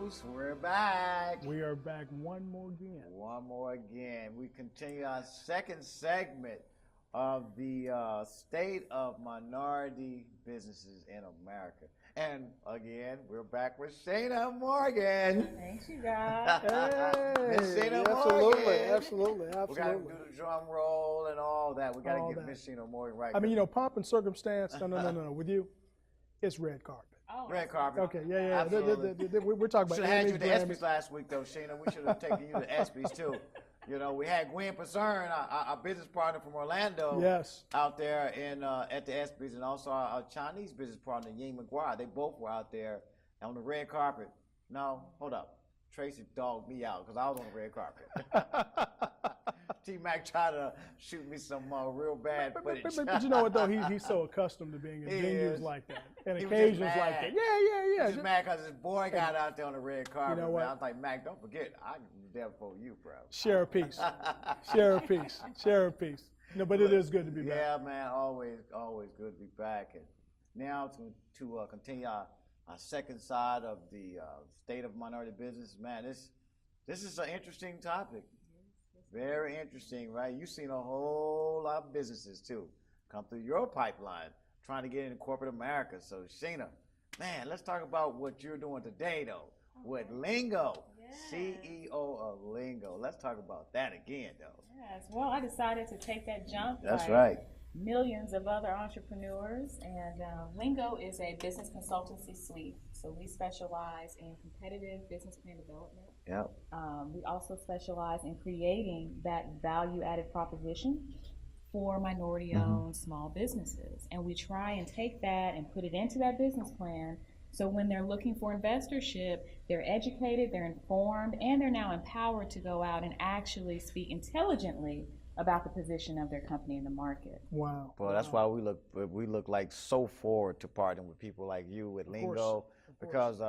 News. We're back. We are back one more again. One more again. We continue our second segment of the state of minority businesses in America. And again, we're back with Sheena Morgan. Thanks, you guys. Miss Sheena absolutely, Morgan. absolutely. We got to do the drum roll and all that. We got to get Miss Sheena Morgan right. I mean, pomp and circumstance. No. With you, it's red carpet. Oh, red carpet. Okay, yeah. Absolutely. We're talking about. Should have had you at the ESPYs last week, though, Sheena. We should have taken you to the ESPYs too. You know, we had Gwen Pazern, our business partner from Orlando, out there at the ESPYs, and also our Chinese business partner, Ying McRae. They both were out there on the red carpet. No, hold up. Tracy dogged me out because I was on the red carpet. T-Mac tried to shoot me some real bad footage. But you know what, though? He's so accustomed to being in venues like that and occasions like that. Yeah. He's just mad because his boy got out there on the red carpet. You know what? I was like, Mac, don't forget, I was there for you, bro. Share a piece. Share a piece. No, but it is good to be back. Yeah, man, always good to be back. And now to continue our second side of the state of minority business, man, this is an interesting topic. Very interesting, right? You've seen a whole lot of businesses, too, come through your pipeline trying to get into corporate America. So, Sheena, man, let's talk about what you're doing today, though, with Lengo, CEO of Lengo. Let's talk about that again, though. Yes, well, I decided to take that jump. That's right. Millions of other entrepreneurs, and Lengo is a business consultancy suite. So we specialize in competitive business plan development. Yep. We also specialize in creating that value-added proposition for minority-owned small businesses, and we try and take that and put it into that business plan. So when they're looking for investorship, they're educated, they're informed, and they're now empowered to go out and actually speak intelligently about the position of their company in the market. Wow. Well, that's why we look like so forward to partnering with people like you with Lengo, because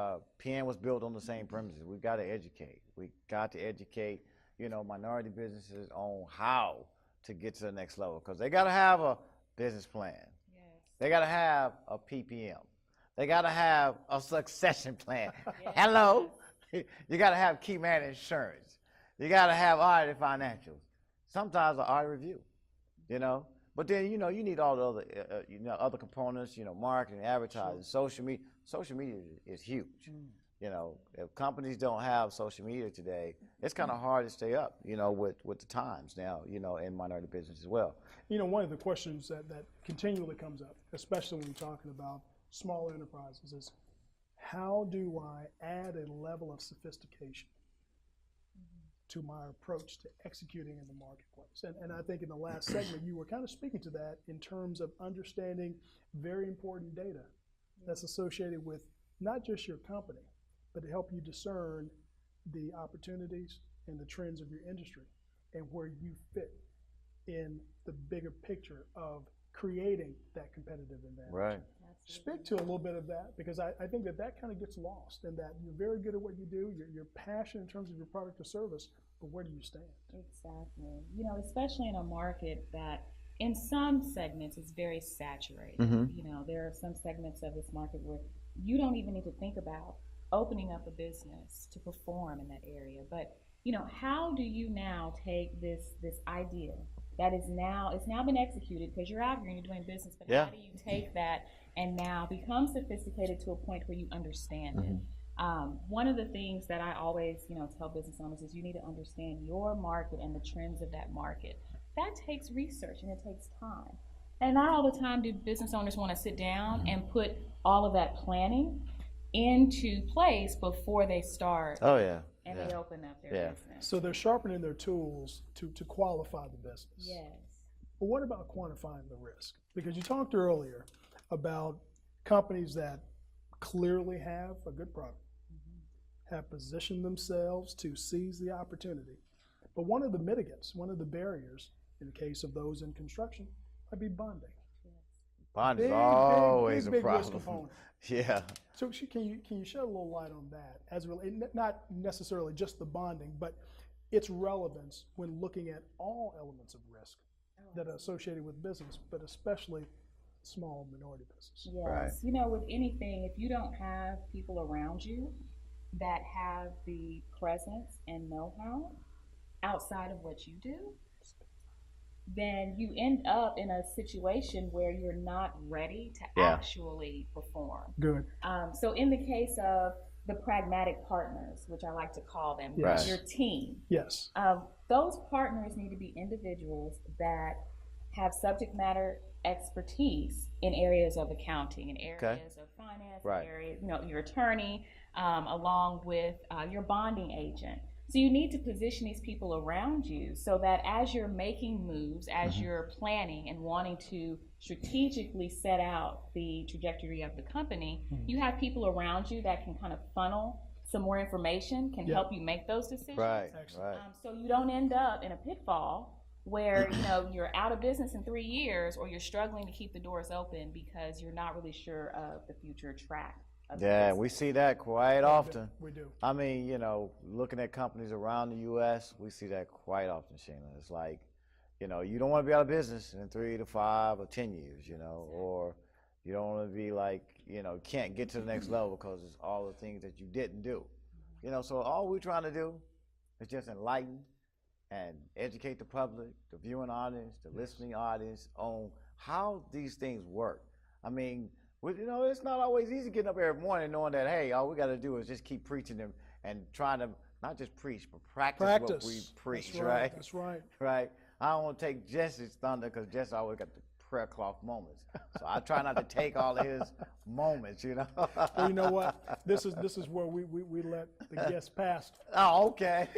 PN was built on the same premises. We've got to educate. We got to educate, minority businesses on how to get to the next level, because they got to have a business plan. Yes. They got to have a PPM. They got to have a succession plan. Yes. Hello. You got to have key man insurance. You got to have audited financials. Sometimes an audit review, But then, you need all the other, other components, marketing, advertising, social media. Social media is huge. If companies don't have social media today, it's kind of hard to stay up, with the times now, in minority business as well. One of the questions that continually comes up, especially when you're talking about small enterprises, is how do I add a level of sophistication to my approach to executing in the marketplace? And I think in the last segment, you were kind of speaking to that in terms of understanding very important data that's associated with not just your company, but to help you discern the opportunities and the trends of your industry and where you fit in the bigger picture of creating that competitive advantage. Right. Speak to a little bit of that, because I think that kind of gets lost in that you're very good at what you do, you're passionate in terms of your product or service, but where do you stand? Exactly. Especially in a market that in some segments is very saturated. There are some segments of this market where you don't even need to think about opening up a business to perform in that area. But, how do you now take this idea that it's now been executed because you're out here and you're doing business, but how do you take that and now become sophisticated to a point where you understand it? One of the things that I always, tell business owners is you need to understand your market and the trends of that market. That takes research and it takes time. And not all the time do business owners want to sit down and put all of that planning into place before they start. Oh, yeah. And they open up their business. So they're sharpening their tools to qualify the business. Yes. But what about quantifying the risk? Because you talked earlier about companies that clearly have a good product, have positioned themselves to seize the opportunity. But one of the mitigants, one of the barriers in the case of those in construction might be bonding. Bonding is always a big problem. Risk component. Yeah. So can you shed a little light on that, as not necessarily just the bonding, but its relevance when looking at all elements of risk that are associated with business, but especially small minority business? Yes. Right. With anything, if you don't have people around you that have the presence and know-how outside of what you do, then you end up in a situation where you're not ready to actually perform. Good. So in the case of the pragmatic partners, which I like to call them, Yes. your team, Yes. those partners need to be individuals that have subject matter expertise in areas of accounting, in areas of finance, in areas, your attorney, along with your bonding agent. So you need to position these people around you so that as you're making moves, as you're planning and wanting to strategically set out the trajectory of the company, you have people around you that can kind of funnel some more information, can help you make those decisions. Right. So you don't end up in a pitfall where you're out of business in 3 years, or you're struggling to keep the doors open because you're not really sure of the future track. Yeah, we see that quite often. We do. I mean, looking at companies around the U.S., we see that quite often, Sheena. It's like, you don't want to be out of business in 3 to 5 or 10 years, or you don't want to be like, can't get to the next level because it's all the things that you didn't do. So all we're trying to do is just enlighten and educate the public, the viewing audience, the listening audience on how these things work. I mean, it's not always easy getting up every morning knowing that, hey, all we got to do is just keep preaching them and trying to not just preach, but practice what we preach, right? That's right. Right. I don't want to take Jesse's thunder because Jesse always got the prayer cloth moments. So I try not to take all of his moments, Well, you know what? This is where we let the guest past. Oh, okay.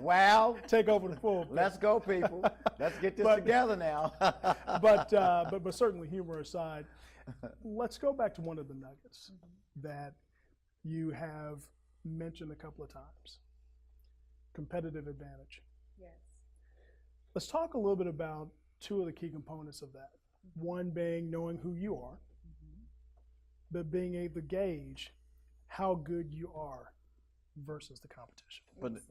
Well, take over the full. Let's go, people. Let's get this together now. but certainly, humor aside, let's go back to one of the nuggets that you have mentioned a couple of times: competitive advantage. Yes. Let's talk a little bit about two of the key components of that. One being knowing who you are, but being able to gauge how good you are versus the competition.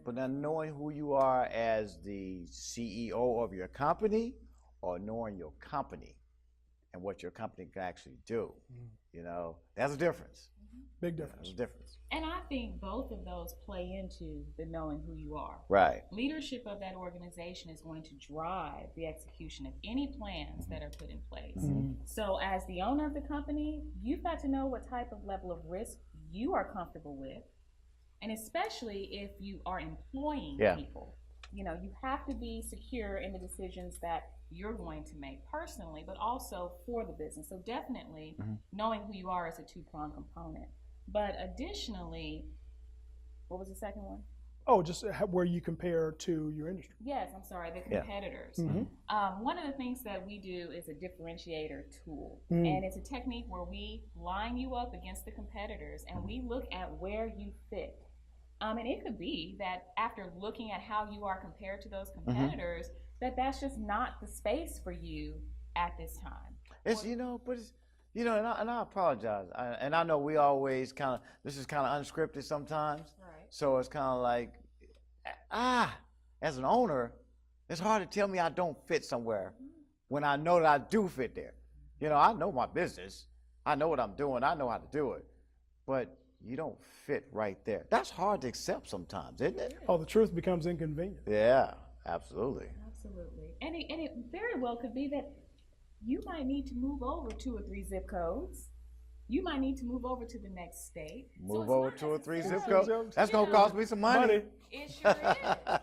But now knowing who you are as the CEO of your company, or knowing your company and what your company can actually do, that's a difference. Big difference. There's a difference. And I think both of those play into the knowing who you are. Right. Leadership of that organization is going to drive the execution of any plans that are put in place. So as the owner of the company, you've got to know what type of level of risk you are comfortable with. And especially if you are employing people, you have to be secure in the decisions that you're going to make personally, but also for the business. So definitely knowing who you are is a two-pronged component. But additionally, what was the second one? Oh, just where you compare to your industry. Yes, I'm sorry, the competitors. One of the things that we do is a differentiator tool. And it's a technique where we line you up against the competitors and we look at where you fit. And it could be that after looking at how you are compared to those competitors, that's just not the space for you at this time. It's, and I apologize. And I know we always this is kind of unscripted sometimes. Right. So it's kind of like, as an owner, it's hard to tell me I don't fit somewhere when I know that I do fit there. I know my business. I know what I'm doing. I know how to do it. But you don't fit right there. That's hard to accept sometimes, isn't it? Oh, the truth becomes inconvenient. Yeah, absolutely. Absolutely. And it very well could be that you might need to move over 2 or 3 zip codes. You might need to move over to the next state. Move over 2 or 3 zip codes. That's going to cost me some money. It sure is.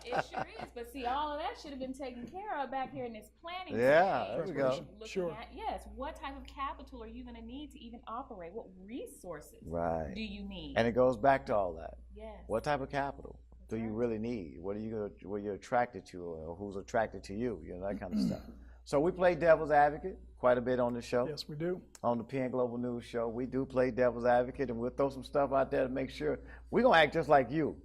It sure is. But see, all of that should have been taken care of back here in this planning stage. There we go. Looking at, yes, what type of capital are you going to need to even operate? What resources do you need? And it goes back to all that. Yes. What type of capital do you really need? What you're attracted to, or who's attracted to you? That kind of stuff. So we play devil's advocate quite a bit on the show. Yes, we do. On the PN Global News Show, we do play devil's advocate, and we'll throw some stuff out there to make sure we're going to act just like you,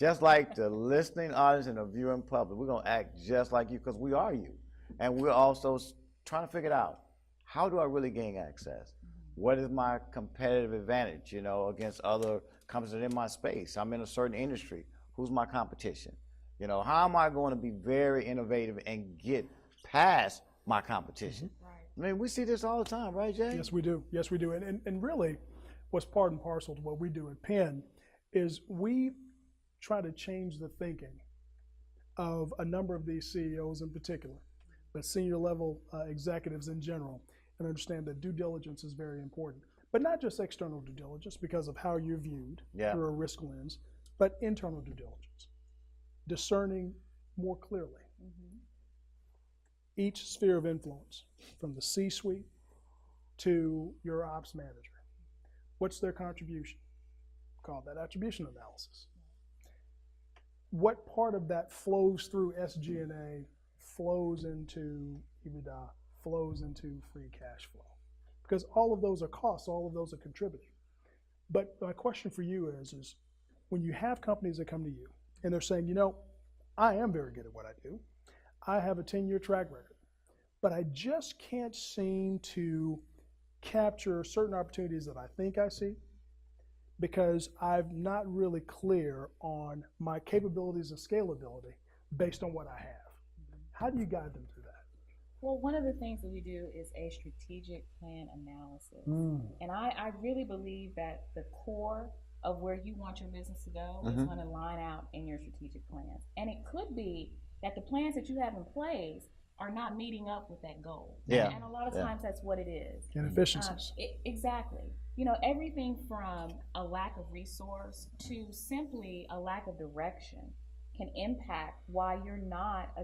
just like the listening audience and the viewing public. We're going to act just like you because we are you. And we're also trying to figure it out. How do I really gain access? What is my competitive advantage, against other companies that are in my space? I'm in a certain industry. Who's my competition? How am I going to be very innovative and get past my competition? Right. I mean, we see this all the time, right, Jay? Yes, we do. Yes, we do. And really, what's part and parcel to what we do at Penn is we try to change the thinking of a number of these CEOs in particular, but senior level executives in general, and understand that due diligence is very important. But not just external due diligence because of how you're viewed through a risk lens, but internal due diligence, discerning more clearly. Each sphere of influence, from the C-suite to your ops manager, what's their contribution? Call that attribution analysis. What part of that flows through SG&A, flows into EBITDA, flows into free cash flow? Because all of those are costs, all of those are contributing. But my question for you is when you have companies that come to you and they're saying, you know, I am very good at what I do. I have a 10-year track record, but I just can't seem to capture certain opportunities that I think I see because I'm not really clear on my capabilities and scalability based on what I have. How do you guide them through that? Well, one of the things that we do is a strategic plan analysis. And I really believe that the core of where you want your business to go is going to line out in your strategic plans. And it could be that the plans that you have in place are not meeting up with that goal. And a lot of times that's what it is. Inefficiencies. Exactly. You know, everything from a lack of resource to simply a lack of direction can impact why you're not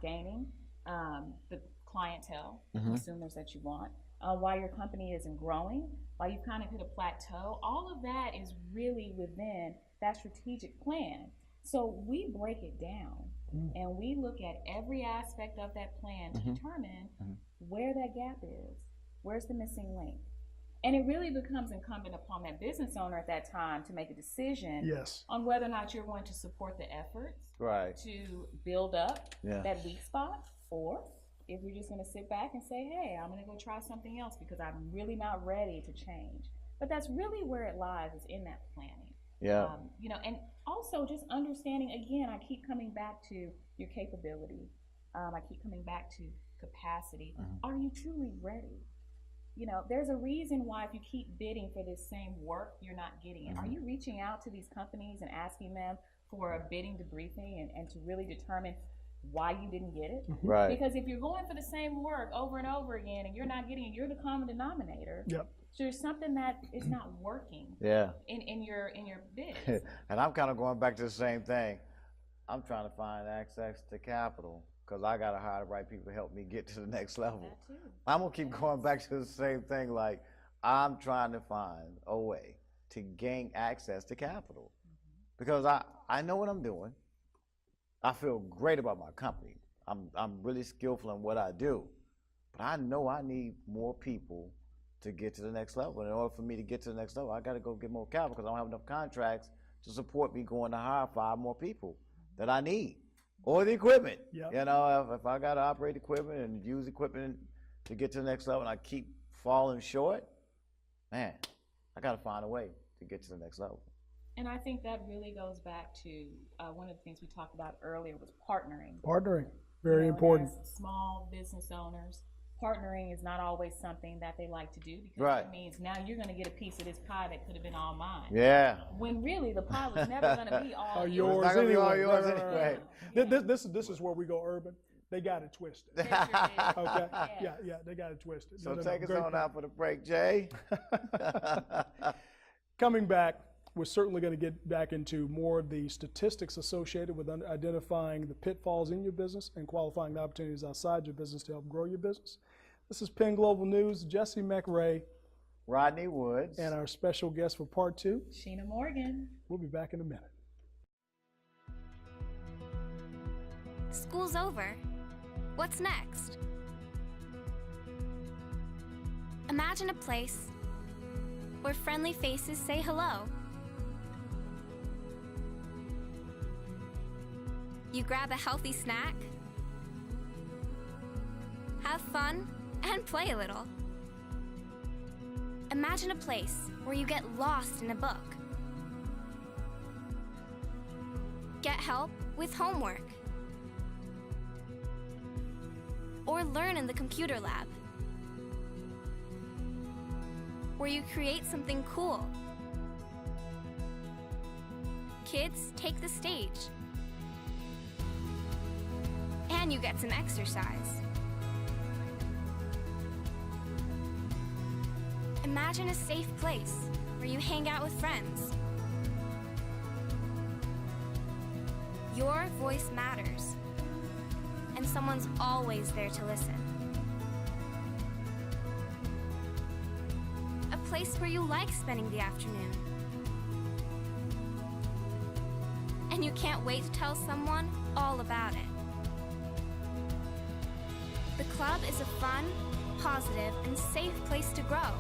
gaining the clientele, consumers that you want, why your company isn't growing, why you've kind of hit a plateau. All of that is really within that strategic plan. So we break it down and we look at every aspect of that plan to determine where that gap is, where's the missing link. And it really becomes incumbent upon that business owner at that time to make a decision on whether or not you're going to support the efforts to build up that weak spot, or if you're just going to sit back and say, hey, I'm going to go try something else because I'm really not ready to change. But that's really where it lies, is in that planning. You know, and also just understanding, again, I keep coming back to your capability. I keep coming back to capacity. Are you truly ready? You know, there's a reason why if you keep bidding for this same work, you're not getting it. Are you reaching out to these companies and asking them for a bidding debriefing and to really determine why you didn't get it? Because if you're going for the same work over and over again and you're not getting it, you're the common denominator. So there's something that is not working in your bid. And I'm kind of going back to the same thing. I'm trying to find access to capital because I got to hire the right people to help me get to the next level. I'm going to keep going back to the same thing. Like, I'm trying to find a way to gain access to capital because I know what I'm doing. I feel great about my company. I'm really skillful in what I do, but I know I need more people to get to the next level. And in order for me to get to the next level, I got to go get more capital because I don't have enough contracts to support me going to hire 5 more people that I need, or the equipment. You know, if I got to operate equipment and use equipment to get to the next level and I keep falling short, man, I got to find a way to get to the next level. And I think that really goes back to one of the things we talked about earlier was partnering. Partnering, very important. As small business owners, partnering is not always something that they like to do because it means now you're going to get a piece of this pie that could have been all mine. When really the pie was never going to be all yours. It's not going to be all yours anyway. This is where we go urban. They got it twisted. They got it twisted. So take us on out for the break, Jay. Coming back, we're certainly going to get back into more of the statistics associated with identifying the pitfalls in your business and qualifying the opportunities outside your business to help grow your business. This is Penn Global News. Jesse McRae, Rodney Woods, and our special guest for part 2, Sheena Morgan. We'll be back in a minute. School's over. What's next? Imagine a place where friendly faces say hello. You grab a healthy snack, have fun, and play a little. Imagine a place where you get lost in a book, get help with homework, or learn in the computer lab, where you create something cool, kids take the stage. And you get some exercise. Imagine a safe place where you hang out with friends. Your voice matters, and someone's always there to listen. A place where you like spending the afternoon. And you can't wait to tell someone all about it. The club is a fun, positive, and safe place to grow.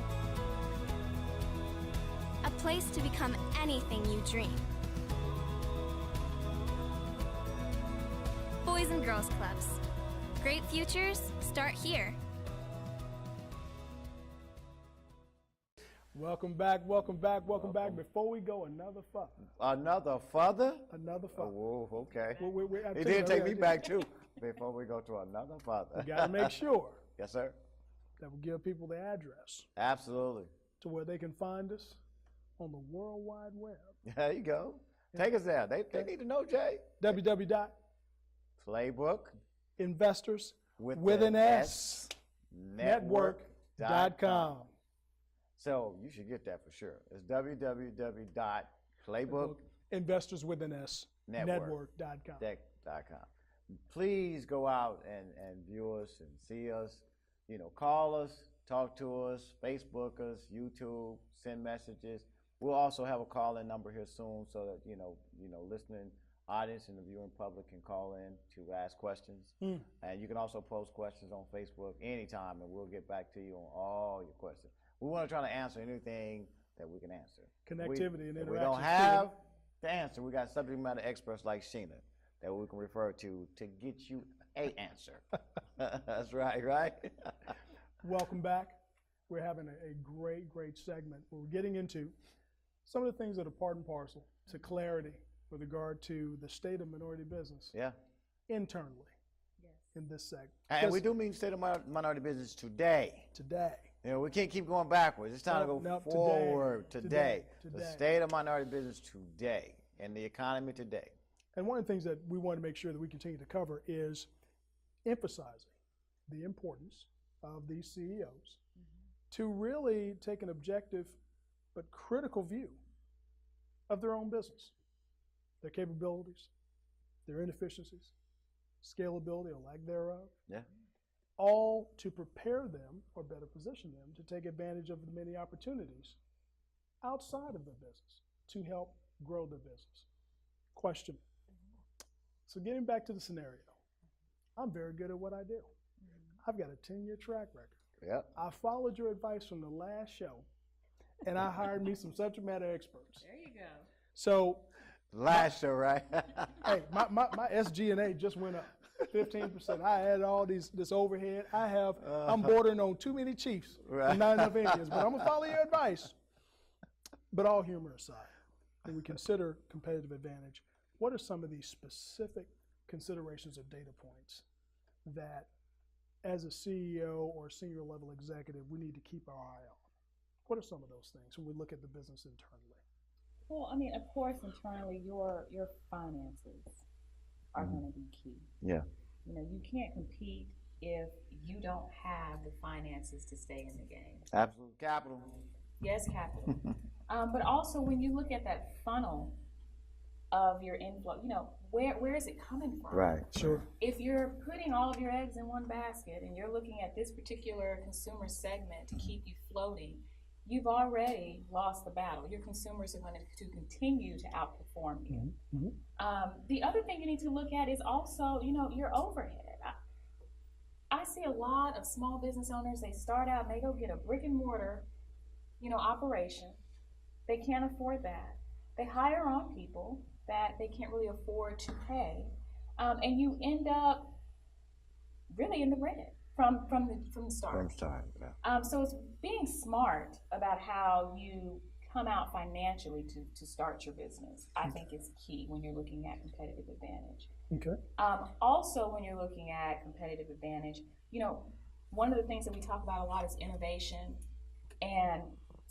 A place to become anything you dream. Boys and Girls Clubs. Great futures start here. Welcome back, welcome back, welcome back. Before we go, another fuck. Another father? Another fuck. Oh, whoa, okay. I He tell you, did take I- me back too. Before we go to another father. We got to make sure Yes, sir. that we give people the address Absolutely. to where they can find us on the World Wide Web. There you go. Take us there. They need to know, Jay. www.investorswithanS With an S. network.com. So you should get that for sure. It's www.playbook InvestorsWithanS network.com. Network.com. Please go out and view us and see us. You know, call us, talk to us, Facebook us, YouTube, send messages. We'll also have a call-in number here soon so that you know, listening audience and the viewing public can call in to ask questions. And you can also post questions on Facebook anytime, and we'll get back to you on all your questions. We want to try to answer anything that we can answer. Connectivity and If interaction. we don't have the answer, we got subject matter experts like Sheena that we can refer to get you a answer. That's right? Welcome back. We're having a great segment. We're getting into some of the things that are part and parcel to clarity with regard to the state of minority business Yeah. internally Yes. in this segment. And we do mean state of minority business today. Today. You know, we can't keep going backwards. It's time to go Today. forward today. The Today. state of minority business today and the economy today. And one of the things that we want to make sure that we continue to cover is emphasizing the importance of these CEOs to really take an objective but critical view of their own business, their capabilities, their inefficiencies, scalability or lack thereof, Yeah. all to prepare them or better position them to take advantage of the many opportunities outside of their business to help grow their business. Question. So getting back to the scenario, I'm very good at what I do. I've got a 10-year track record. Yep. I followed your advice from the last show, and I hired me some subject matter experts. There you go. So, Last show, right? hey, my SG&A just went up 15%. I had all this overhead. I'm bordering on too many chiefs and not enough Indians, but I'm gonna follow your advice. But all humor aside, when we consider competitive advantage, what are some of these specific considerations or data points that as a CEO or senior level executive, we need to keep our eye on? What are some of those things when we look at the business internally? Well, I mean, of course, internally, your finances are going to be key. Yeah. You know, you can't compete if you don't have the finances to stay in the game. Absolute capital. Yes, capital. But also, when you look at that funnel of your inflow, you know, where is it coming from? Right. Sure. If you're putting all of your eggs in one basket and you're looking at this particular consumer segment to keep you floating, you've already lost the battle. Your consumers are going to continue to outperform you. The other thing you need to look at is also, you know, your overhead. I see a lot of small business owners, they start out and they go get a brick and mortar, you know, operation. They can't afford that. They hire on people that they can't really afford to pay. And you end up really in the red from the start. From start, yeah. So it's being smart about how you come out financially to start your business, I think is key when you're looking at competitive advantage. Okay. Also, when you're looking at competitive advantage, you know, one of the things that we talk about a lot is innovation. And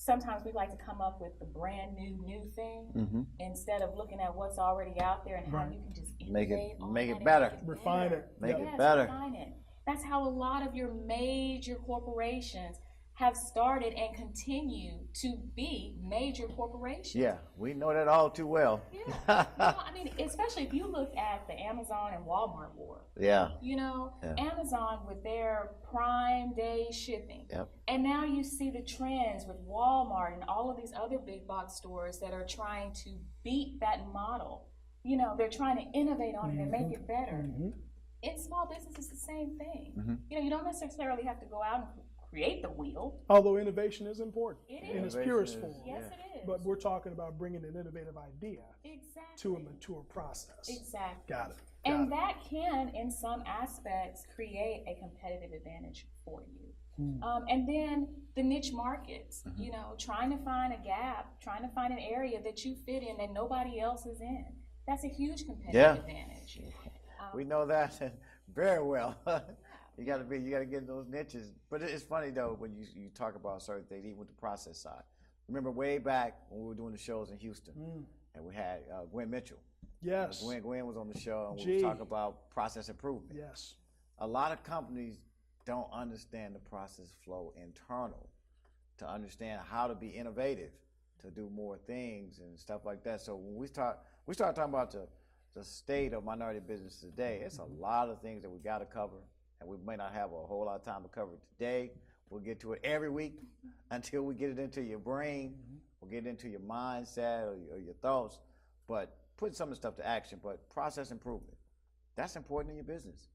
sometimes we like to come up with the brand new thing instead of looking at what's already out there and how you can just innovate on make that it and better. Refine it. Make Yes, it better. refine it. That's how a lot of your major corporations have started and continue to be major corporations. Yeah, we know that all too well. Yeah. I mean, especially if you look at the Amazon and Walmart war. Yeah. Amazon with their Prime Day shipping. Yep. And now you see the trends with Walmart and all of these other big box stores that are trying to beat that model. They're trying to innovate on it and make it better. In small business, it's the same thing. You don't necessarily have to go out and create the wheel. Although innovation is important It in is. its purest form. Yes, it is. But we're talking about bringing an innovative idea Exactly. to a mature process. Exactly. Got it. And that can, in some aspects, create a competitive advantage for you. And then the niche markets, trying to find a gap, trying to find an area that you fit in that nobody else is in. That's a huge competitive advantage. We know that very well. You got to get in those niches. But it's funny though when you talk about certain things, even with the process side. Remember way back when we were doing the shows in Houston, and we had Gwen Mitchell. Yes. Gwen was on the show, and we were talking about process improvement. Yes. A lot of companies don't understand the process flow internal to understand how to be innovative, to do more things and stuff like that. So when we start talking about the state of minority business today, it's a lot of things that we got to cover. And we may not have a whole lot of time to cover it today. We'll get to it every week until we get it into your brain. We'll get it into your mindset or your thoughts. But putting some of the stuff to action. But process improvement, that's important in your business.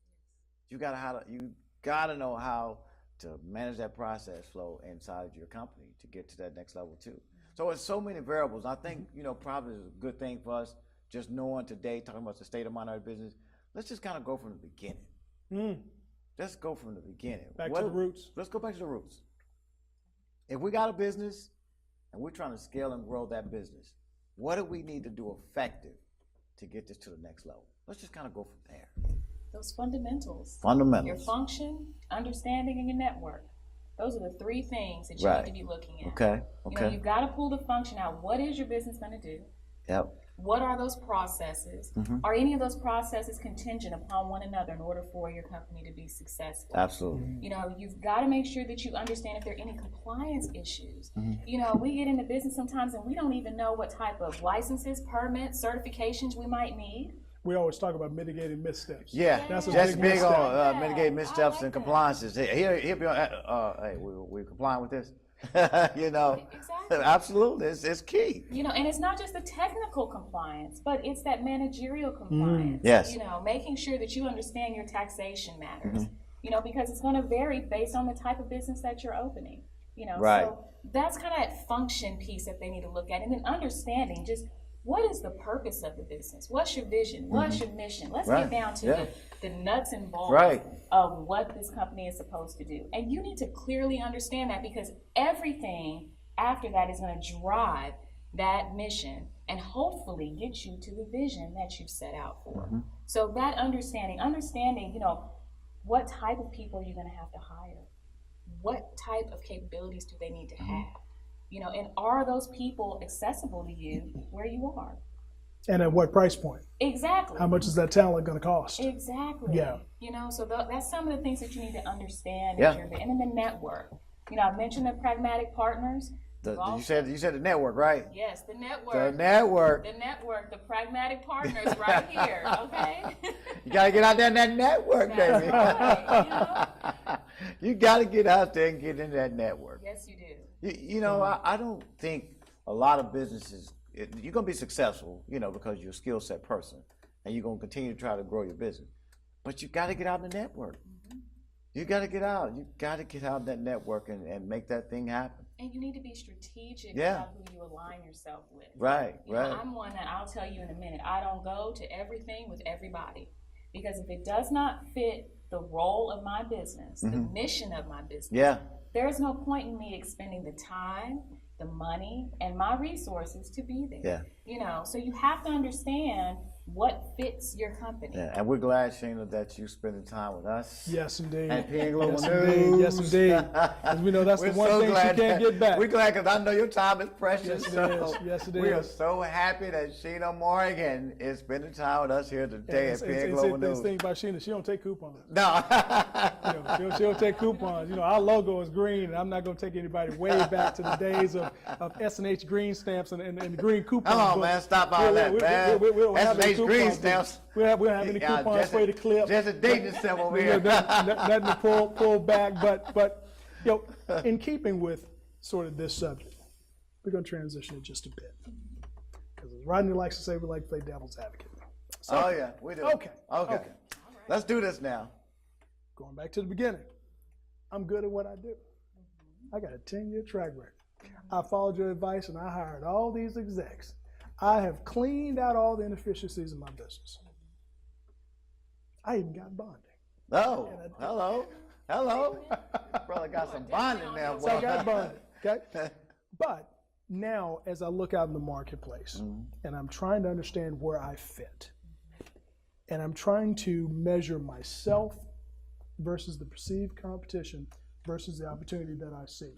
You gotta know how to manage that process flow inside your company to get to that next level too. So it's so many variables. I think probably is a good thing for us just knowing today, talking about the state of minority business. Let's just kind of go from the beginning. Let's go from the beginning. Back to the roots. Let's go back to the roots. If we got a business and we're trying to scale and grow that business, what do we need to do effective to get this to the next level? Let's just kind of go from there. Those fundamentals. Fundamentals. Your function, understanding, and your network. Those are the three things that you need to be looking at. Okay. You've got to pull the function out. What is your business going to do? Yep. What are those processes? Are any of those processes contingent upon one another in order for your company to be successful? Absolutely. You've got to make sure that you understand if there are any compliance issues. We get into business sometimes and we don't even know what type of licenses, permits, certifications we might need. We always talk about mitigating missteps. Yeah, That's a just big big misstep. on mitigating missteps and that. compliances. He'll be on, hey, we're complying with this. Exactly. Absolutely, it's key. And it's not just the technical compliance, but it's that managerial compliance. Yes. Making sure that you understand your taxation matters. Because it's going to vary based on the type of business that you're opening. Right. So that's kind of that function piece that they need to look at, and then understanding just what is the purpose of the business? What's your vision? What's your mission? Let's get down to the nuts and bolts of what this company is supposed to do. And you need to clearly understand that because everything after that is going to drive that mission and hopefully get you to the vision that you've set out for. So that understanding, what type of people are you going to have to hire? What type of capabilities do they need to have? And are those people accessible to you where you are? And at what price point? Exactly. How much is that talent going to cost? Exactly. Yeah. So that's some of the things that you need to understand. Yeah. And then the network. I've mentioned the pragmatic partners. You said the network, right? Yes, the network. The network. The network, the pragmatic partners right here, okay? You got to get out there in that network, That's baby. right, You got to get out there and get in that network. Yes, you do. I don't think a lot of businesses, you're going to be successful, because you're a skill set person and you're going to continue to try to grow your business. But you got to get out in the network. You got to get out. You got to get out in that network and make that thing happen. And you need to be strategic about who you align yourself with. Right. I'm one that I'll tell you in a minute. I don't go to everything with everybody. Because if it does not fit the role of my business, the mission of my business, there's no point in me expending the time, the money, and my resources to be there. So you have to understand what fits your company. Yeah, and we're glad, Sheena, that you spending time with us. Yes, indeed. And PN Global Yes, News. indeed. Yes, indeed. Because we know that's the one thing she can't get back. We're glad because I know your time is precious. Yes, it so is. Yes, it we are is. so happy that Sheena Morgan is spending time with us here today at PN Global News. The thing about Sheena, she don't take coupons. No. She don't take coupons. Our logo is green, and I'm not going to take anybody way back to the days of S&H green stamps and the green coupons. Come on, man, stop all that, man. We don't have any S&H green coupons. stamps. We don't have any coupons for you to clip. Just a dating symbol over here. Nothing to pull back, but in keeping with sort of this subject, we're going to transition it just a bit. Because as Rodney likes to say, we like to play devil's advocate. So, Oh, yeah, we do. Okay. Let's do this now. Going back to the beginning, I'm good at what I do. I got a 10-year track record. I followed your advice and I hired all these execs. I have cleaned out all the inefficiencies in my business. I even got bonding. Oh, hello. Brother got some bonding now, boy. So I got bonding, okay? But now, as I look out in the marketplace, and I'm trying to understand where I fit, and I'm trying to measure myself versus the perceived competition versus the opportunity that I see.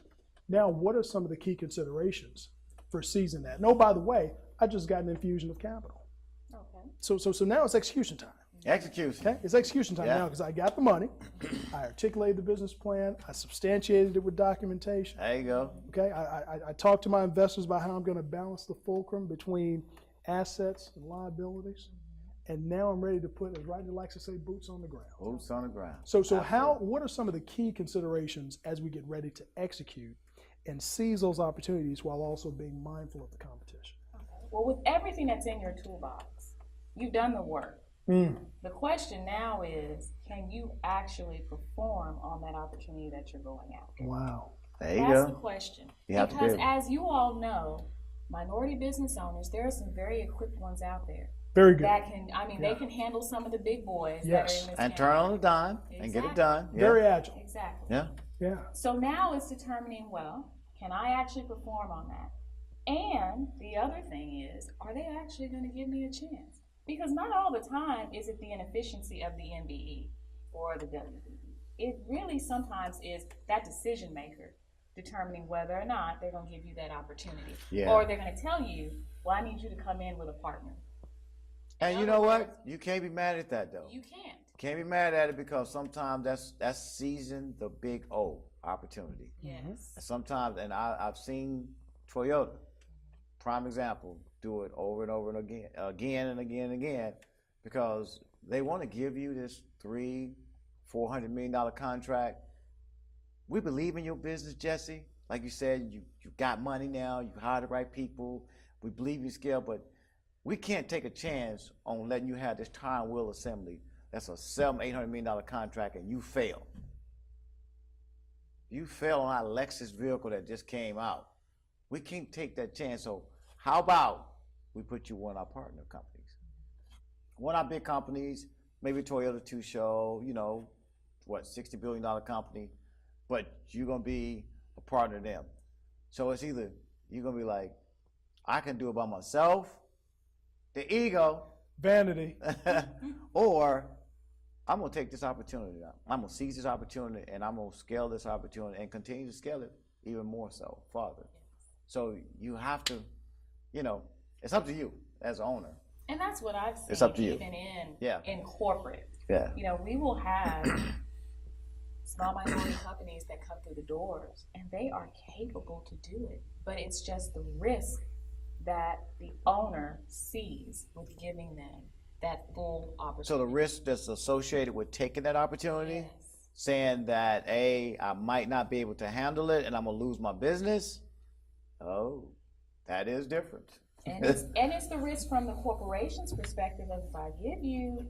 Now, what are some of the key considerations for seizing that? And oh, by the way, I just got an infusion of capital. Okay. So now it's execution time. Execution. Okay, it's execution time now because I got the money, I articulated the business plan, I substantiated it with documentation. There you go. Okay, I talked to my investors about how I'm going to balance the fulcrum between assets and liabilities, and now I'm ready to put, as Rodney likes to say, boots on the ground. Boots on the ground. So what are some of the key considerations as we get ready to execute and seize those opportunities while also being mindful of the competition? Okay. Well, with everything that's in your toolbox, you've done the work. The question now is, can you actually perform on that opportunity that you're going after? Wow. There you That's go. the question. You Because as you all know, minority business owners, there are some very equipped ones out there. Very good. That can, they can handle some of the big boys that are in this And game. turn on the dime and get it done. Yeah. Very agile. Exactly. Yeah. So now it's determining, well, can I actually perform on that? And the other thing is, are they actually going to give me a chance? Because not all the time is it the inefficiency of the MBE or the WBE. It really sometimes is that decision maker determining whether or not they're going to give you that opportunity. Yeah. Or they're going to tell you, well, I need you to come in with a partner. And you know what? You can't be mad at that, though. You can't. Can't be mad at it because sometimes that's seizing the big O opportunity. Yes. And sometimes, and I've seen Toyota, prime example, do it over and over and again and again, because they want to give you this $300-400 million contract. We believe in your business, Jesse. Like you said, you got money now, you hired the right people. We believe you scale, but we can't take a chance on letting you have this tire and wheel assembly. That's a $700-800 million contract, and you fail. You fail on our Lexus vehicle that just came out. We can't take that chance. So how about we put you in one of our partner companies? One of our big companies, maybe Toyota Show, $60 billion company, but you're going to be a partner to them. So it's either you're going to be like, I can do it by myself, the ego, vanity, or I'm going to take this opportunity. I'm going to seize this opportunity, and I'm going to scale this opportunity and continue to scale it even more so, farther. So you have to, it's up to you as an owner. And that's what I've seen. It's up to you. Even in corporate. Yeah. We will have small minority companies that come through the doors, and they are capable to do it. But it's just the risk that the owner sees with giving them that full opportunity. So the risk that's associated with taking that opportunity, saying that, I might not be able to handle it and I'm going to lose my business. Oh, that is different. And it's the risk from the corporation's perspective of, if I give you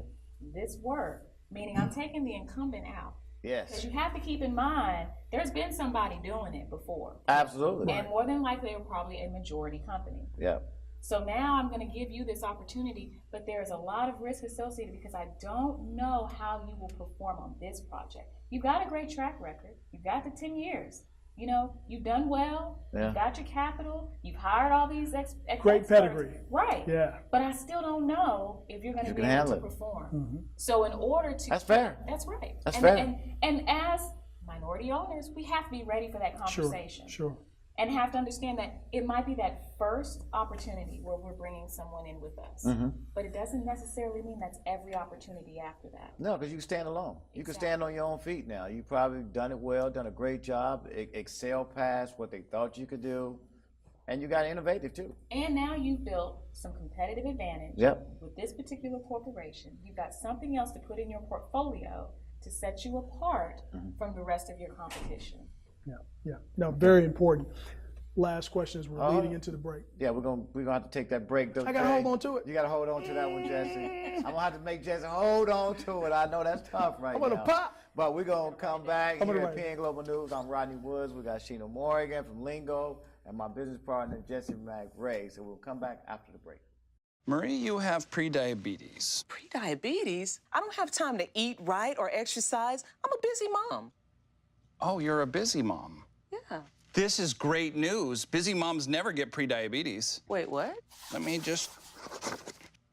this work, meaning I'm taking the incumbent out. Yes. Because you have to keep in mind, there's been somebody doing it before. Absolutely. And more than likely, they're probably a majority company. Yeah. So now I'm going to give you this opportunity, but there's a lot of risk associated because I don't know how you will perform on this project. You've got a great track record. You've got the 10 years. You know, you've done well, you've got your capital, you've hired all these Great experts. pedigree. Right. Yeah. But I still don't know if you're going to be able to perform. Mm-hmm. So in order to... That's fair. That's right. That's fair. And as minority owners, we have to be ready for that conversation. Sure. And have to understand that it might be that first opportunity where we're bringing someone in with us. But it doesn't necessarily mean that's every opportunity after that. No, because you can stand alone. You can stand on your own feet now. You've probably done it well, done a great job, excel past what they thought you could do, and you got innovative too. And now you've built some competitive advantage with this particular corporation. You've got something else to put in your portfolio to set you apart from the rest of your competition. Yeah. No, very important. Last question as we're leading into the break. Yeah, we're gonna have to take that break though. I gotta hold on to it. You gotta hold on to that one, Jesse. I'm gonna have to make Jesse hold on to it. I know that's tough right now. I'm gonna pop. But we're gonna come back here at PN Global News. I'm Rodney Woods. We got Sheena Morgan from Lengo and my business partner Jesse McRae. So we'll come back after the break. Marie, you have prediabetes. Prediabetes? I don't have time to eat right or exercise. I'm a busy mom. Oh, you're a busy mom. Yeah. This is great news. Busy moms never get prediabetes. Wait, what? Let me just...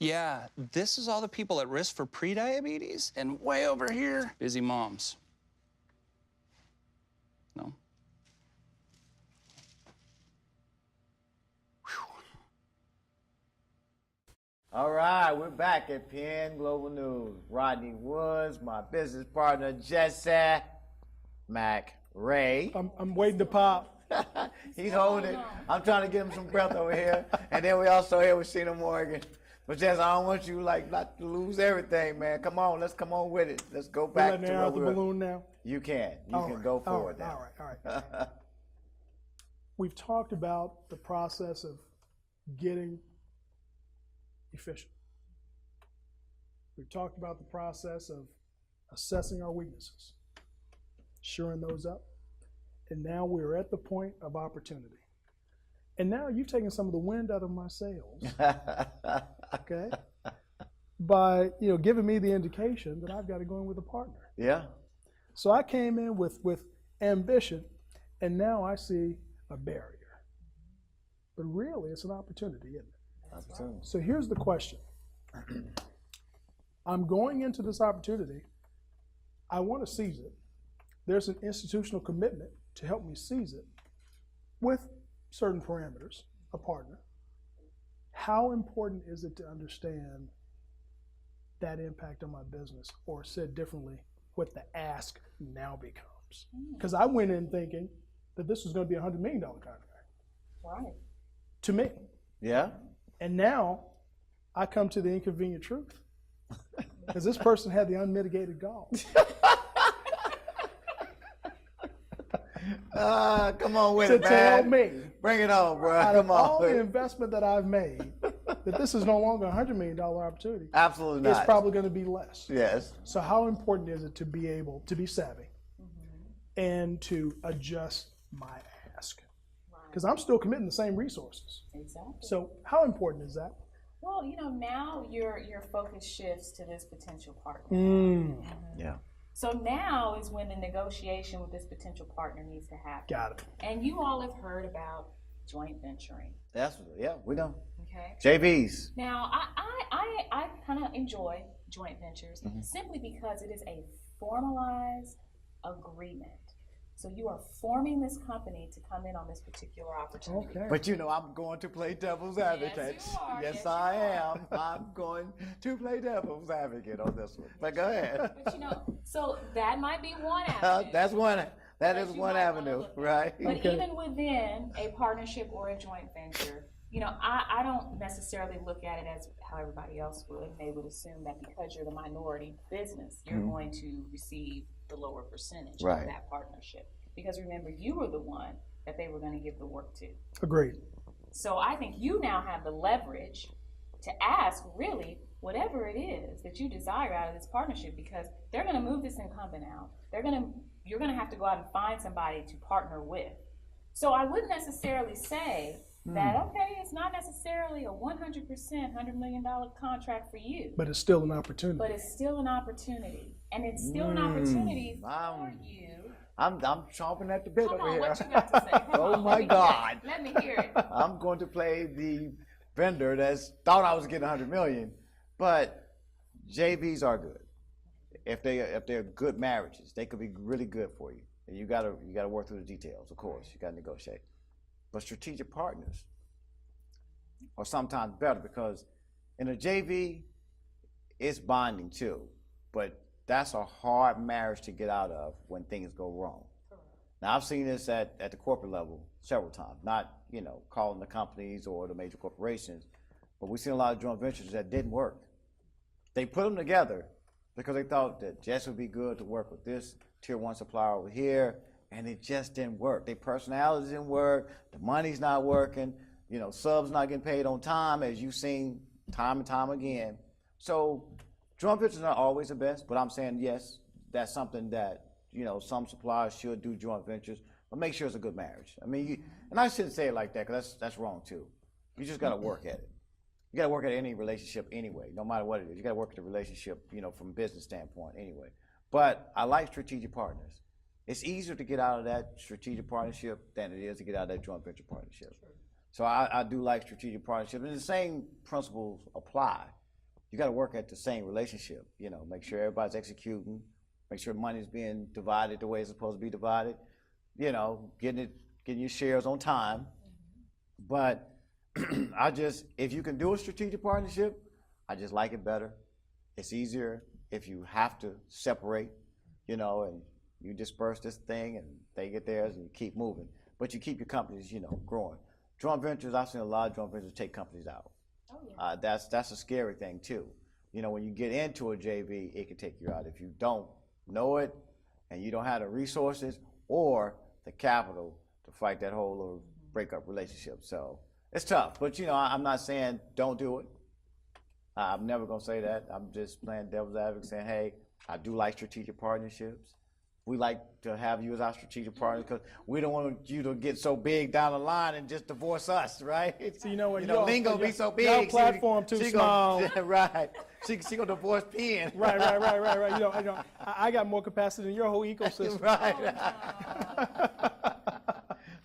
Yeah, this is all the people at risk for prediabetes, and way over here, busy moms. No? All right, we're back at PN Global News. Rodney Woods, my business partner Jesse McRae. I'm waiting to pop. He's holding it. I'm trying to give him some breath over here. And then we also here with Sheena Morgan. But Jess, I don't want you not to lose everything, man. Come on, let's come on with it. Let's go back to where we're the balloon now. You can go forward now. All right. We've talked about the process of getting efficient. We've talked about the process of assessing our weaknesses, shoring those up, and now we're at the point of opportunity. And now you've taken some of the wind out of my sails, okay? By giving me the indication that I've got to go in with a partner. Yeah. So I came in with ambition, and now I see a barrier. But really, it's an opportunity, isn't it? Opportunity. So here's the question. I'm going into this opportunity. I want to seize it. There's an institutional commitment to help me seize it with certain parameters, a partner. How important is it to understand that impact on my business, or said differently, what the ask now becomes? Because I went in thinking that this was going to be a $100 million contract. Right. To me. Yeah. And now I come to the inconvenient truth, because this person had the unmitigated gall. Come on with to it, man. tell me, bring it on, bro. out Come of on. all the investment that I've made, that this is no longer a $100 million opportunity. Absolutely not. It's probably going to be less. Yes. So how important is it to be able to be savvy and to adjust my ask? Because I'm still committing the same resources. Exactly. So how important is that? Well, now your focus shifts to this potential partner. Yeah. So now is when the negotiation with this potential partner needs to happen. Got it. And you all have heard about joint venturing. We know. Okay. JVs. Now, I kind of enjoy joint ventures simply because it is a formalized agreement. So you are forming this company to come in on this particular opportunity. Okay. But I'm going to play devil's advocate. Yes, you are. Yes, I am. I'm going to play devil's advocate on this one. But go ahead. But so that might be one avenue. That's one. That is you one might wanna avenue, look at. right? But Okay. even within a partnership or a joint venture, I don't necessarily look at it as how everybody else would. They would assume that because you're the minority business, you're going to receive the lower percentage Right. of that partnership. Because remember, you were the one that they were going to give the work to. Agreed. So I think you now have the leverage to ask really whatever it is that you desire out of this partnership, because they're going to move this incumbent out. You're going to have to go out and find somebody to partner with. So I wouldn't necessarily say that, okay, it's not necessarily a 100% $100 million contract for you. But it's still an opportunity. But it's still an opportunity. And it's still an opportunity for you I'm chomping at the bit Come over on, here. what you got to say? Come Oh on, my let me God. Hear it. Let me hear it. I'm going to play the vendor that's thought I was getting 100 million, but JVs are good. If they're good marriages, they could be really good for you. And you gotta work through the details, of course. You gotta negotiate. But strategic partners are sometimes better because in a JV, it's bonding too. But that's a hard marriage to get out of when things go wrong. Now, I've seen this at the corporate level several times, not, calling the companies or the major corporations, but we've seen a lot of joint ventures that didn't work. They put them together because they thought that just would be good to work with this tier 1 supplier over here, and it just didn't work. Their personalities didn't work, the money's not working, subs not getting paid on time, as you've seen time and time again. So joint ventures are not always the best, but I'm saying, yes, that's something that, some suppliers should do joint ventures, but make sure it's a good marriage. I mean, and I shouldn't say it like that because that's wrong too. You just got to work at it. You got to work at any relationship anyway, no matter what it is. You got to work at the relationship, from a business standpoint anyway. But I like strategic partners. It's easier to get out of that strategic partnership than it is to get out of that joint venture partnership. So I do like strategic partnerships, and the same principles apply. You got to work at the same relationship. Make sure everybody's executing, make sure money's being divided the way it's supposed to be divided. Getting your shares on time. But if you can do a strategic partnership, I just like it better. It's easier if you have to separate, and you disperse this thing and they get theirs and you keep moving. But you keep your companies, growing. Joint ventures, I've seen a lot of joint ventures take companies out. Oh, yeah. That's a scary thing too. When you get into a JV, it can take you out if you don't know it and you don't have the resources or the capital to fight that whole little breakup relationship. So it's tough, but I'm not saying don't do it. I'm never gonna say that. I'm just playing devil's advocate, saying, hey, I do like strategic partnerships. We like to have you as our strategic partner because we don't want you to get so big down the line and just divorce us, right? So you know what? Lengo be so big. Your platform too small. Right. She gonna divorce Penn. Right. I got more capacity than your whole ecosystem. Right.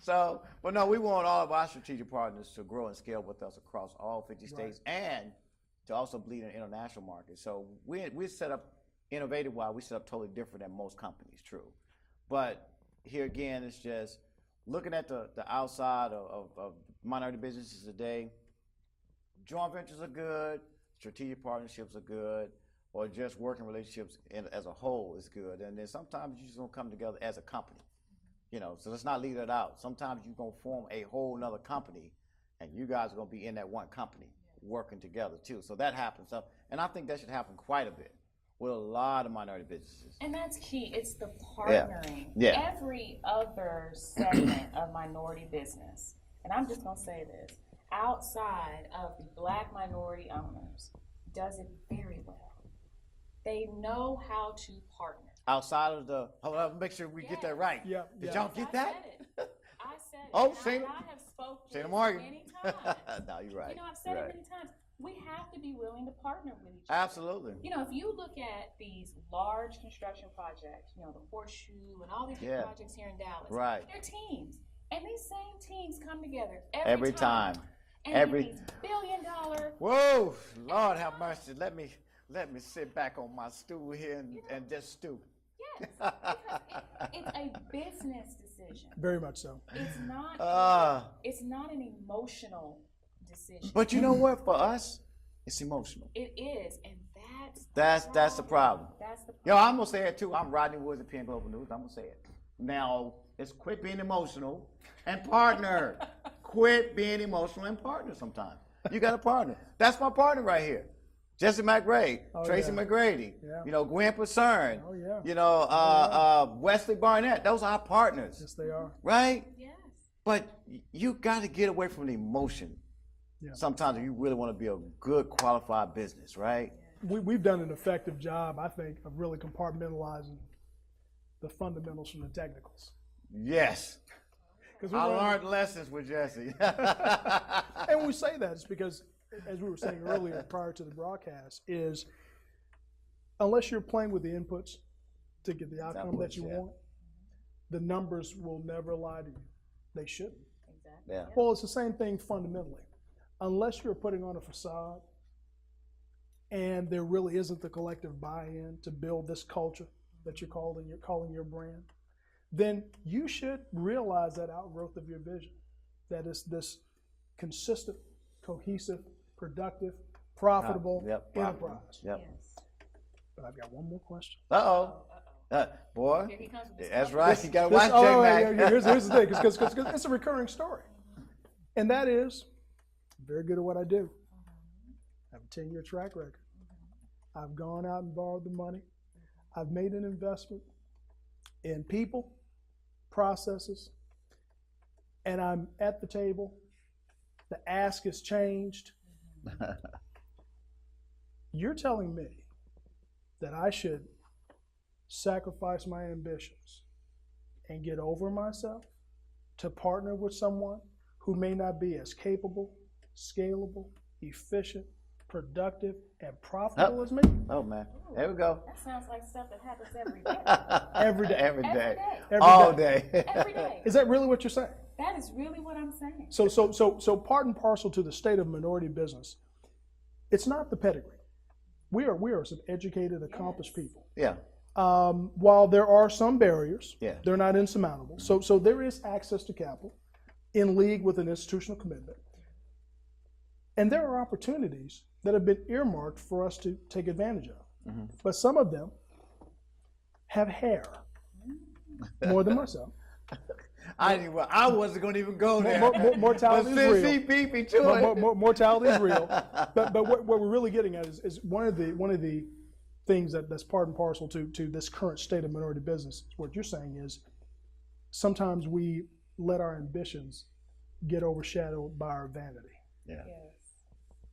So, but no, we want all of our strategic partners to grow and scale with us across all 50 states and to also bleed in international markets. So we set up, innovative-wise, we set up totally different than most companies, true. But here again, it's just looking at the outside of minority businesses today. Joint ventures are good, strategic partnerships are good, or just working relationships as a whole is good. And then sometimes you just gonna come together as a company. So let's not leave that out. Sometimes you're gonna form a whole nother company and you guys are gonna be in that one company working together too. So that happens. And I think that should happen quite a bit with a lot of minority businesses. And that's key. It's the partnering. Yeah. Every other segment of minority business, and I'm just going to say this, outside of the Black minority owners, does it very well. They know how to partner. Outside of hold on, make sure we get that right. Yeah. Did y'all get that? I said it. Oh, and Sheena. I have spoken Sheena Morgan. many times. No, you're right. I've said it many times. We have to be willing to partner with each other. Absolutely. If you look at these large construction projects, the Horseshoe and all these big projects here in Dallas, they're teams. And these same teams come together every time. And these $1 billion. Whoa, Lord have mercy. Let me sit back on my stool here and just stew. Yes, because it's a business decision. Very much so. It's not an emotional decision. But you know what? For us, it's emotional. It is, and that's the problem. That's the problem. Yo, I'm gonna say it too. I'm Rodney Woods at PN Global News. I'm gonna say it. Now, it's quit being emotional and partner. Quit being emotional and partner sometimes. You got a partner. That's my partner right here. Jesse McRae, Tracy McGrady, Gwen Pacern, Wesley Barnett. Those are our partners. Yes, they are. Right? Yes. But you got to get away from the emotion. Yeah. Sometimes if you really want to be a good, qualified business, right? We've done an effective job, I think, of really compartmentalizing the fundamentals from the technicals. Yes. I learned lessons with Jesse. And we say that is because, as we were saying earlier prior to the broadcast, is unless you're playing with the inputs to get the outcome that you want, the numbers will never lie to you. They shouldn't. Exactly. Yeah. Well, it's the same thing fundamentally. Unless you're putting on a facade and there really isn't the collective buy-in to build this culture that you're calling your brand, then you should realize that outgrowth of your vision, that is this consistent, cohesive, productive, profitable enterprise. Yep. Yes. But I've got one more question. Uh-oh. Boy, Here he comes with his that's question. right. You got to watch that, Mac. Here's the thing, because it's a recurring story. And that is, I'm very good at what I do. I have a 10-year track record. I've gone out and borrowed the money. I've made an investment in people, processes, and I'm at the table. The ask has changed. You're telling me that I should sacrifice my ambitions and get over myself to partner with someone who may not be as capable, scalable, efficient, productive, and profitable as me? Oh, man. There we go. That sounds like stuff that happens every day. Every day. Every day. Every All day. day. Every day. Is that really what you're saying? That is really what I'm saying. So part and parcel to the state of minority business, it's not the pedigree. We are some educated, accomplished people. Yeah. While there are some barriers, Yeah. they're not insurmountable. So there is access to capital in league with an institutional commitment. And there are opportunities that have been earmarked for us to take advantage of. But some of them have hair, more than myself. I wasn't going to even go there. Mortality But is since real. he beat me to it. Mortality is real. But what we're really getting at is one of the things that's part and parcel to this current state of minority business. What you're saying is sometimes we let our ambitions get overshadowed by our vanity. Yeah. Yes.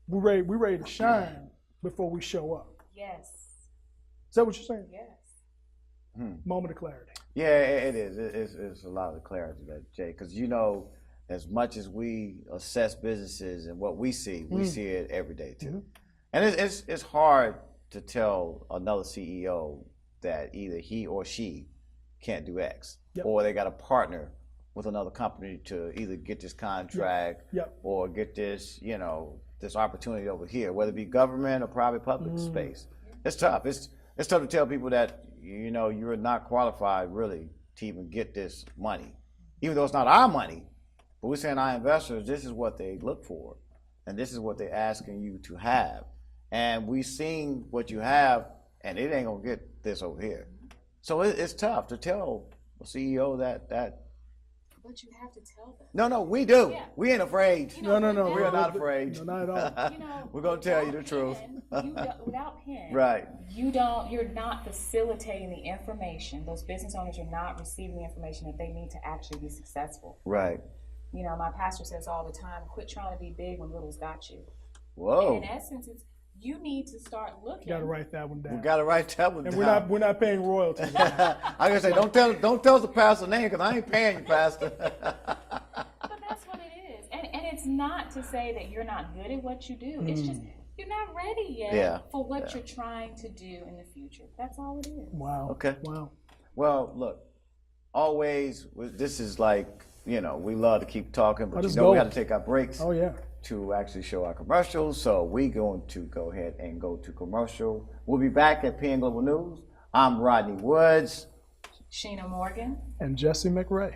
We're ready to shine before we show up. Yes. Is that what you're saying? Yes. Moment of clarity. Yeah, it is. It's a lot of clarity there, Jay, because as much as we assess businesses and what we see it every day too. And it's hard to tell another CEO that either he or she can't do X, or they got to partner with another company to either get this contract or get this, this opportunity over here, whether it be government or private public space. It's tough. It's tough to tell people that you're not qualified really to even get this money, even though it's not our money. But we're saying our investors, this is what they look for, and this is what they're asking you to have. And we've seen what you have, and it ain't gonna get this over here. So it's tough to tell a CEO that. But you have to tell them. No, we do. Yeah. We ain't afraid. No. We are not afraid. No, not at all. We're gonna tell you the without truth. Without PIN, Right. You're not facilitating the information. Those business owners are not receiving the information that they need to actually be successful. Right. My pastor says all the time, quit trying to be big when little's got you. Whoa. And in essence, you need to start looking. You got to write that one down. We gotta write that one And down. we're not paying royalties. I gotta say, don't tell us the pastor's name, because I ain't paying you, pastor. But that's what it is. And it's not to say that you're not good at what you do. It's just you're not ready yet for what you're trying to do in the future. That's all it is. Wow. Okay. Wow. Well, look, always, this is like, we love to keep talking, but Let's we go. got to take our breaks Oh, yeah. to actually show our commercials. So we're going to go ahead and go to commercial. We'll be back at PN Global News. I'm Rodney Woods. Sheena Morgan. And Jesse McRae.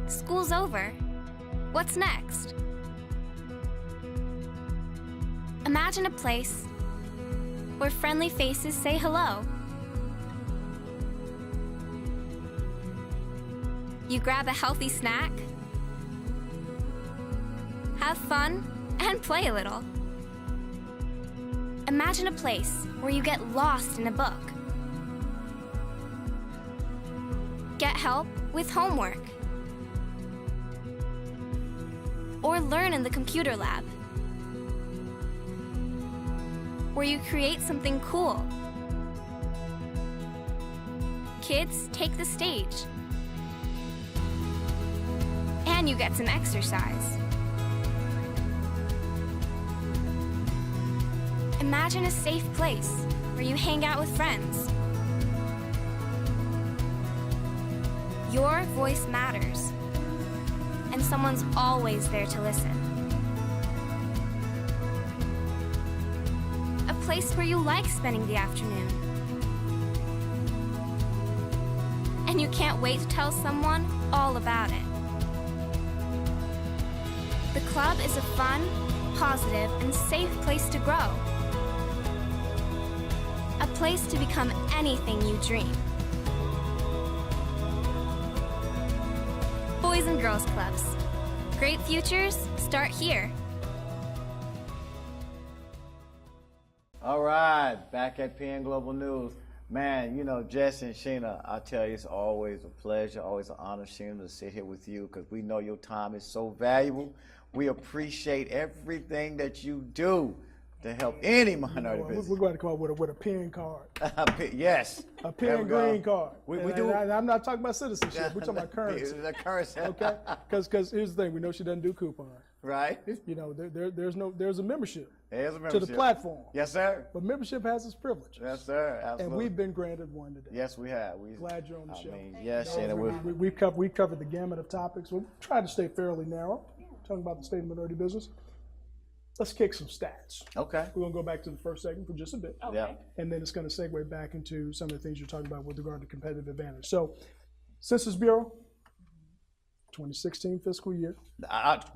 School's over. What's next? Imagine a place where friendly faces say hello. You grab a healthy snack, have fun, and play a little. Imagine a place where you get lost in a book, get help with homework, or learn in the computer lab, where you create something cool. Kids take the stage, and you get some exercise. Imagine a safe place where you hang out with friends, Your voice matters, and someone's always there to listen. A place where you like spending the afternoon, and you can't wait to tell someone all about it. The club is a fun, positive, and safe place to grow. A place to become anything you dream. Boys and Girls Clubs. Great futures start here. All right, back at PN Global News. Man, you know, Jess and Sheena, I tell you, it's always a pleasure, always an honor, Sheena, to sit here with you because we know your time is so valuable. We appreciate everything that you do to help any minority business. We're going to come up with a PN card. Yes. A There we PN go. green card. We And do. I'm not talking about citizenship. We're talking about currency. The currency. Okay? Because here's the thing. We know she doesn't do coupon. Right? You know, there's a membership There's a to membership. the platform. Yes, sir. But membership has its privileges. Yes, sir. Absolutely. And we've been granted one today. Yes, we have. Glad you're on the show. Yes, You know, Sheena. we've covered the gamut of topics. We've tried to stay fairly narrow, talking about the state of minority business. Let's kick some stats. Okay. We're going to go back to the first segment for just a bit. Okay. Yeah. And then it's going to segue back into some of the things you're talking about with regard to competitive advantage. So, Census Bureau, 2016 fiscal year.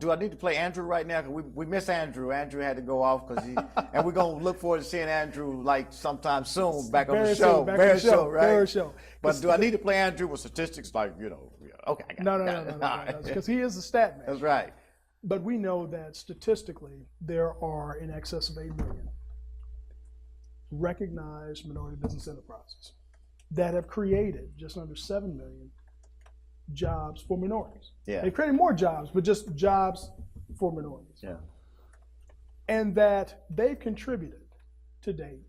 Do I need to play Andrew right now? 'Cause we miss Andrew. Andrew had to go off because and we're gonna look forward to seeing Andrew like sometime soon back on the Very show. soon, back on Very the show, soon, right? very soon. But do I need to play Andrew with statistics like Okay, I got it. No. Because he is a stat man. That's right. But we know that statistically, there are in excess of 8 million recognized minority business enterprises that have created just under 7 million jobs for minorities. Yeah. They've created more jobs, but just jobs for minorities. Yeah. And that they've contributed to date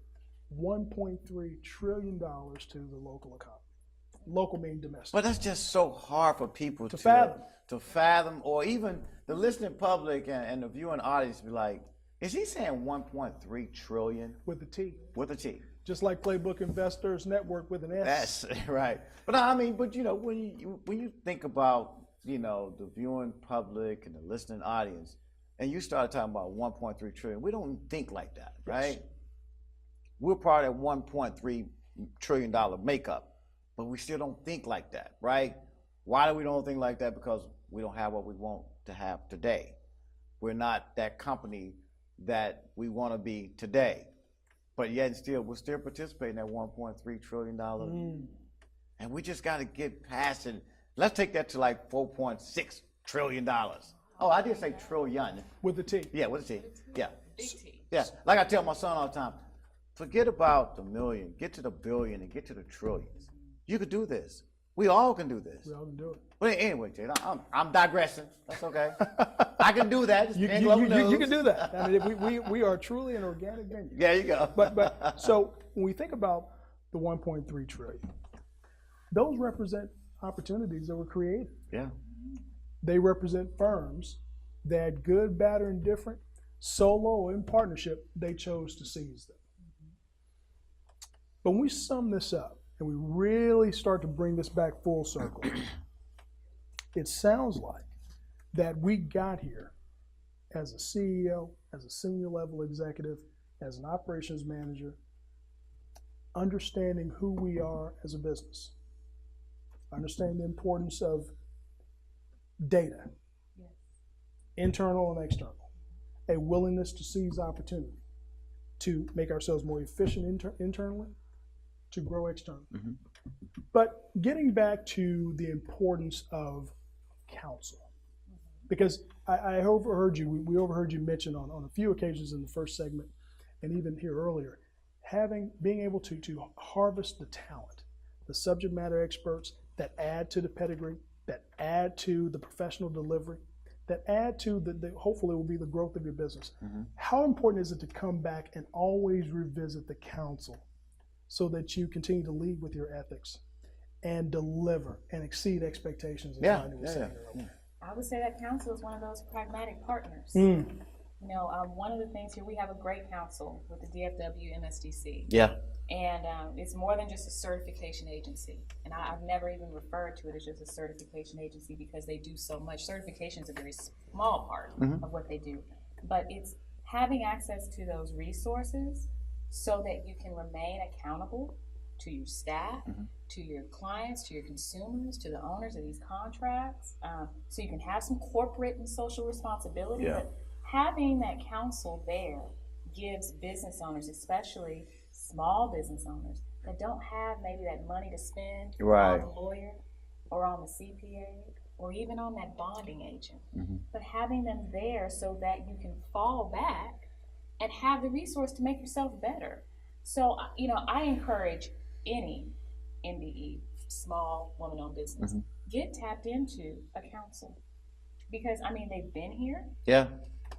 $1.3 trillion to the local economy. Local meaning domestic. But that's just so hard for people to fathom. or even the listening public and the viewing audience be like, is he saying 1.3 trillion With the T. with a T? Just like Playbook Investors Network with an S. That's right. But I mean, you know, when you think about, you know, the viewing public and the listening audience, and you start talking about 1.3 trillion, we don't think like that, right? Yes. We're part of that 1.3 trillion dollar makeup, but we still don't think like that, right? Why do we don't think like that? Because we don't have what we want to have today. We're not that company that we want to be today. But yet still, we're still participating in that $1.3 trillion. And we just got to get past it. Let's take that to like $4.6 trillion. Oh, I did say trillion. With the T. Yeah, with a T. Yeah. Yeah, like I tell my son all the time, forget about the million, get to the billion and get to the trillions. You could do this. We all can do this. We all can do it. But anyway, Jade, I'm digressing. That's okay. I can do that. It's You can do that. I mean, we are truly an organic venue. There you go. But so when we think about the 1.3 trillion, those represent opportunities that were created. Yeah. They represent firms that, good, bad, or indifferent, solo or in partnership, they chose to seize them. But when we sum this up and we really start to bring this back full circle, it sounds like that we got here as a CEO, as a senior level executive, as an operations manager, understanding who we are as a business, understanding the importance of data, internal and external, a willingness to seize opportunity, to make ourselves more efficient internally, to grow externally. Mm-hmm. But getting back to the importance of counsel, because I overheard you, we overheard you mention on a few occasions in the first segment, and even here earlier, being able to harvest the talent, the subject matter experts that add to the pedigree, that add to the professional delivery, that add to the hopefully will be the growth of your business. Mm-hmm. How important is it to come back and always revisit the counsel so that you continue to lead with your ethics and deliver and exceed expectations? As Rodney was saying earlier. I would say that counsel is one of those pragmatic partners. One of the things here, we have a great council with the DFW MSDC. Yeah. And it's more than just a certification agency. And I've never even referred to it as just a certification agency because they do so much. Certification is a very small part of what they do. But it's having access to those resources so that you can remain accountable to your staff, to your clients, to your consumers, to the owners of these contracts. So you can have some corporate and social responsibility. Yeah. But having that counsel there gives business owners, especially small business owners that don't have maybe that money to spend Right. on the lawyer or on the CPA or even on that bonding agent, but having them there so that you can fall back and have the resource to make yourself better. So, I encourage any MBE, small woman-owned business, get tapped into a council because, they've been here. Yeah.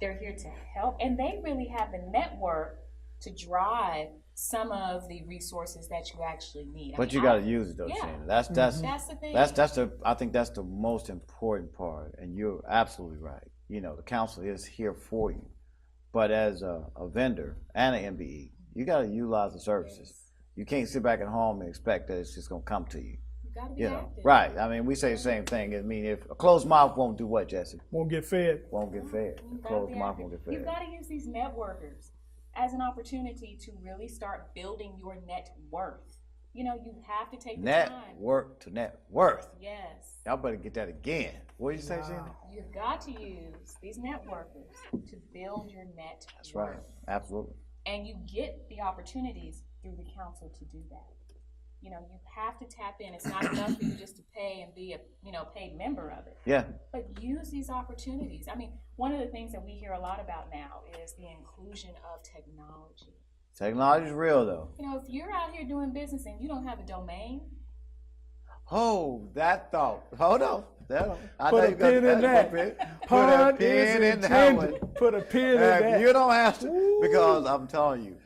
They're here to help, and they really have the network to drive some of the resources that you actually need. But you got to use it though, Yeah. Sheena. That's the thing. I think that's the most important part, and you're absolutely right. The council is here for you, but as a vendor and an MBE, you got to utilize the services. Yes. You can't sit back at home and expect that it's just going to come to you. You got to be active. Right. We say the same thing. If a closed mouth won't do what, Jesse? Won't get fed. Won't get fed. You A gotta closed be mouth active. won't get fed. You've got to use these networkers as an opportunity to really start building your net worth. You have to take the time. Network to net worth. Yes. Y'all better get that again. What did you say, Sheena? You've got to use these networkers to build your net That's worth. right. Absolutely. And you get the opportunities through the council to do that. You have to tap in. It's not enough for you just to pay and be a paid member of it. Yeah. But use these opportunities. One of the things that we hear a lot about now is the inclusion of technology. Technology is real though. If you're out here doing business and you don't have a domain, Hold that thought. Hold on. Put a pin in that. Put a pin in that one. Put a pin in that. You don't have to, because I'm telling you,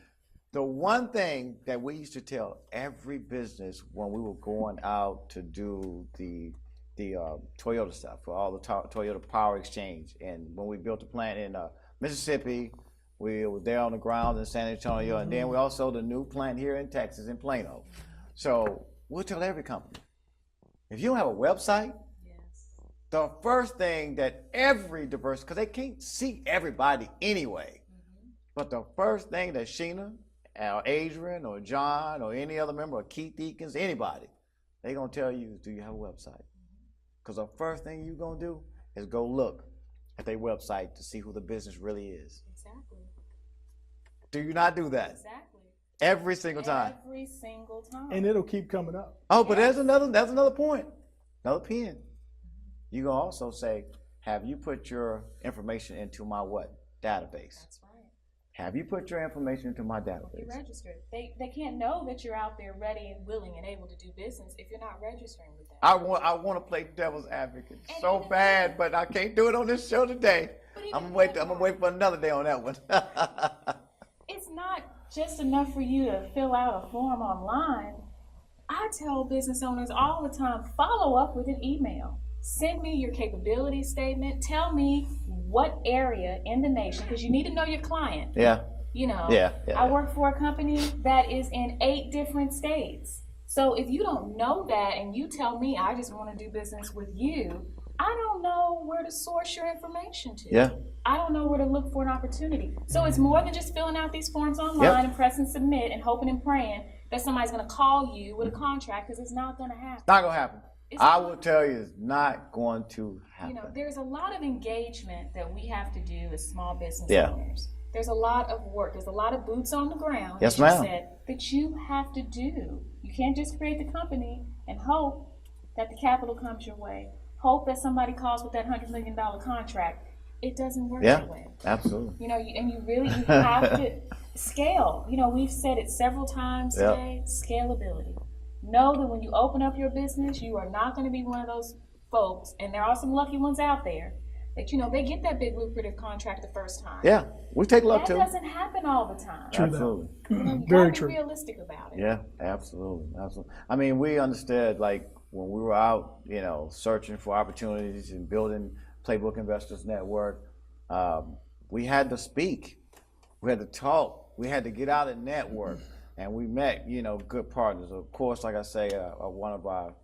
the one thing that we used to tell every business when we were going out to do the Toyota stuff, for all the Toyota Power Exchange, and when we built the plant in Mississippi, we were there on the ground in San Antonio, and then we also the new plant here in Texas, in Plano. So we'll tell every company, if you don't have a website, the first thing that every diverse, because they can't see everybody anyway, but the first thing that Sheena or Adrian or John or any other member, or Keith Eakins, anybody, they're going to tell you is, do you have a website? Because the first thing you're going to do is go look at their website to see who the business really is. Exactly. Do you not do that? Exactly. Every single time. Every single time. And it'll keep coming up. Oh, but that's another point. Another pin. You can also say, have you put your information into my what? Database. That's right. Have you put your information into my Be database? registered. They can't know that you're out there ready and willing and able to do business if you're not registering with them. I want to play devil's advocate so bad, but I can't do it on this show today. I'm gonna wait for another day on that one. It's not just enough for you to fill out a form online. I tell business owners all the time, follow up with an email. Send me your capability statement. Tell me what area in the nation, because you need to know your client. Yeah. I work for a company that is in 8 different states. So if you don't know that and you tell me I just want to do business with you, I don't know where to source your information to. Yeah. I don't know where to look for an opportunity. So it's more than just filling out these forms online and pressing submit and hoping and praying that somebody's going to call you with a contract, because it's not going to happen. Not gonna happen. I will tell you, it's not going to happen. There's a lot of engagement that we have to do as small business Yeah. owners. There's a lot of work. There's a lot of boots on the ground, Yes, as you ma'am. said, that you have to do. You can't just create the company and hope that the capital comes your way. Hope that somebody calls with that $100 million contract. It doesn't work that way. Absolutely. You have to scale. We've said it several times today, scalability. Know that when you open up your business, you are not going to be one of those folks, and there are some lucky ones out there, that they get that big lucrative contract the first time. Yeah, we take luck That too. doesn't happen all the time. Absolutely. You Very gotta true. be realistic about it. Yeah, absolutely. We understood, like, when we were out, searching for opportunities and building Playbook Investors Network, we had to speak, we had to talk, we had to get out and network, and we met, good partners. Of course, like I say, one of our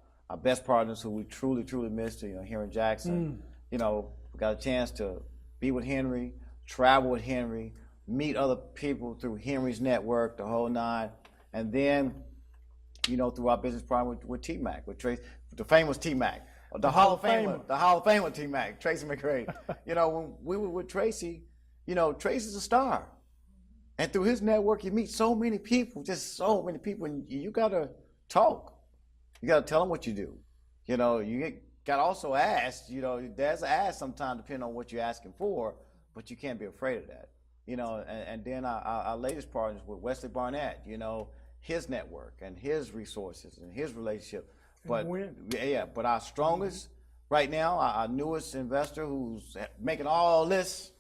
best partners who we truly, truly missed, here in Jackson. We got a chance to be with Henry, travel with Henry, meet other people through Henry's network, the whole nine, and then, through our business partner with T-Mac, with Tracy, the famous T-Mac, the Hall of Famer T-Mac, Tracy McRae. When we were with Tracy, Tracy's a star. And through his network, you meet so many people, just so many people, and you gotta talk. You gotta tell them what you do. You gotta also ask, there's an ask sometimes depending on what you're asking for, but you can't be afraid of that. And then our latest partners with Wesley Barnett, his network and his resources and his relationship. But but our strongest right now, our newest investor who's making all this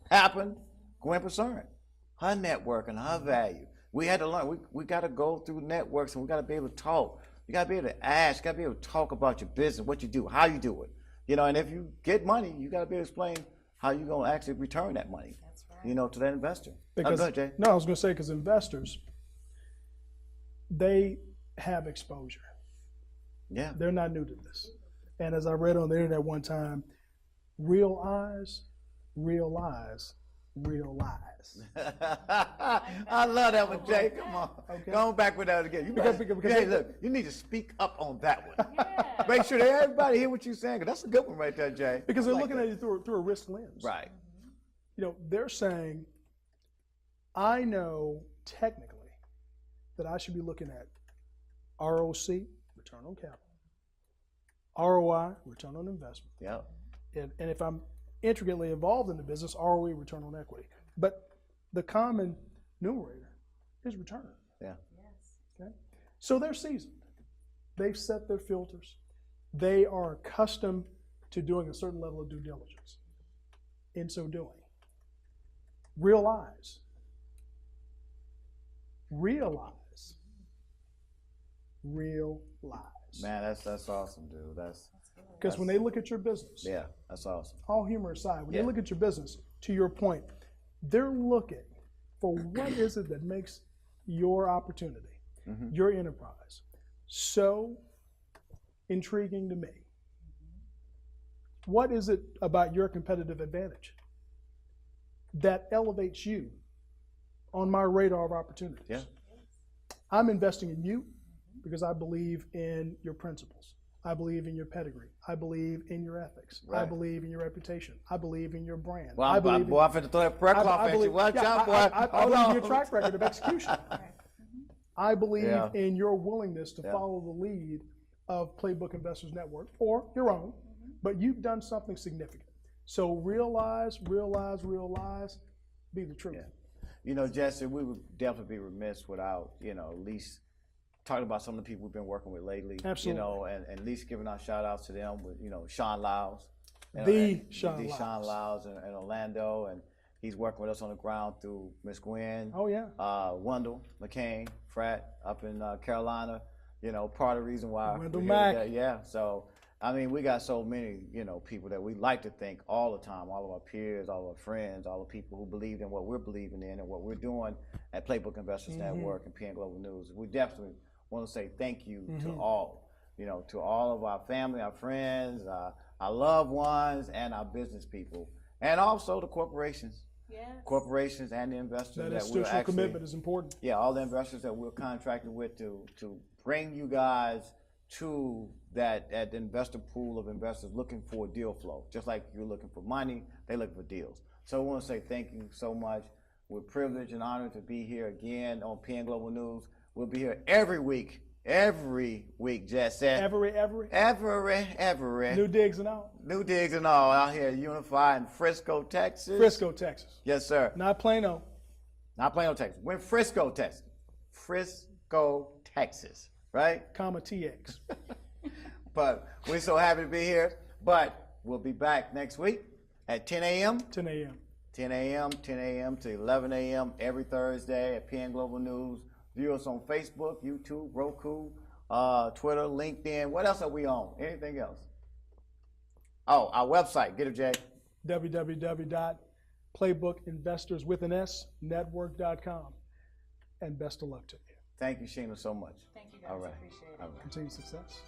happen, Gwen Purcell, her network and her value. We had to learn. We got to go through networks, and we got to be able to talk. You got to be able to ask. You got to be able to talk about your business, what you do, how you do it. And if you get money, you got to be able to explain how you're going to actually return that money. That's right. To that investor. Because, go ahead, Jay. No, I was going to say, because investors, they have exposure. Yeah. They're not new to this. And as I read on the internet one time, real eyes, real lies, real lies. I love that one, Jay. Come on. Okay. Go on back with that again. Hey, look, you need to speak up on that one. Yeah. Make sure that everybody hear what you're saying, because that's a good one right there, Jay. Because they're looking at you through a risk lens. Right. They're saying, I know technically that I should be looking at ROC, return on capital, ROI, return on investment. Yeah. And if I'm intricately involved in the business, ROE, return on equity. But the common numerator is return. Yeah. Yes. Okay. So they're seasoned. They've set their filters. They are accustomed to doing a certain level of due diligence. In so doing, realize. Man, that's awesome, dude. Because when they look at your business, yeah, that's awesome. All humor aside, when they look at your business, to your point, they're looking for what is it that makes your opportunity, your enterprise, so intriguing to me. What is it about your competitive advantage that elevates you on my radar of opportunities? Yeah. I'm investing in you because I believe in your principles. I believe in your pedigree. I believe in your ethics. Right. I believe in your reputation. I believe in your brand. Well, I'm going to throw that prayer cloth at you. Watch out, boy. I believe in your track record of execution. I believe in your willingness to follow the lead of Playbook Investors Network or your own, but you've done something significant. So realize, be the truth. Yeah. Jesse, we would definitely be remiss without, at least talking about some of the people we've been working with lately. Absolutely. And at least giving our shout outs to them with, Sean Lyles. Sean Lyles in Orlando. And he's working with us on the ground through Miss Gwen. Oh, yeah. Wendell McCain, Frat, up in Carolina. Part of the reason why. Wendell Mack. Yeah. So, we got so many, people that we like to thank all the time, all of our peers, all of our friends, all the people who believe in what we're believing in and what we're doing at Playbook Investors Network and PN Global News. We definitely want to say thank you to all, to all of our family, our friends, our loved ones, and our business people, and also the corporations. Yes. Corporations and the investors that we're institutional commitment is important. Yeah, all the investors that we're contracted with to bring you guys to that investor pool of investors looking for deal flow. Just like you're looking for money, they look for deals. So I want to say thank you so much. We're privileged and honored to be here again on PN Global News. We'll be here every week, Jess said. Every. New digs and all. New digs and all out here, Unify in Frisco, Texas. Frisco, Texas. Yes, sir. Not Plano. Not Plano, Texas. We're in Frisco, Texas. Frisco, Texas, right? Comma TX. But we're so happy to be here. But we'll be back next week at 10 a.m. 10 a.m. 10 a.m. to 11 a.m. every Thursday at PN Global News. View us on Facebook, YouTube, Roku, Twitter, LinkedIn. What else are we on? Anything else? Oh, our website. Get it, Jay. Playbook Investors with an S, network.com. And best of luck to you. Thank you, Sheena, so much. Thank you guys. All right. Appreciate it. All right. Continued success.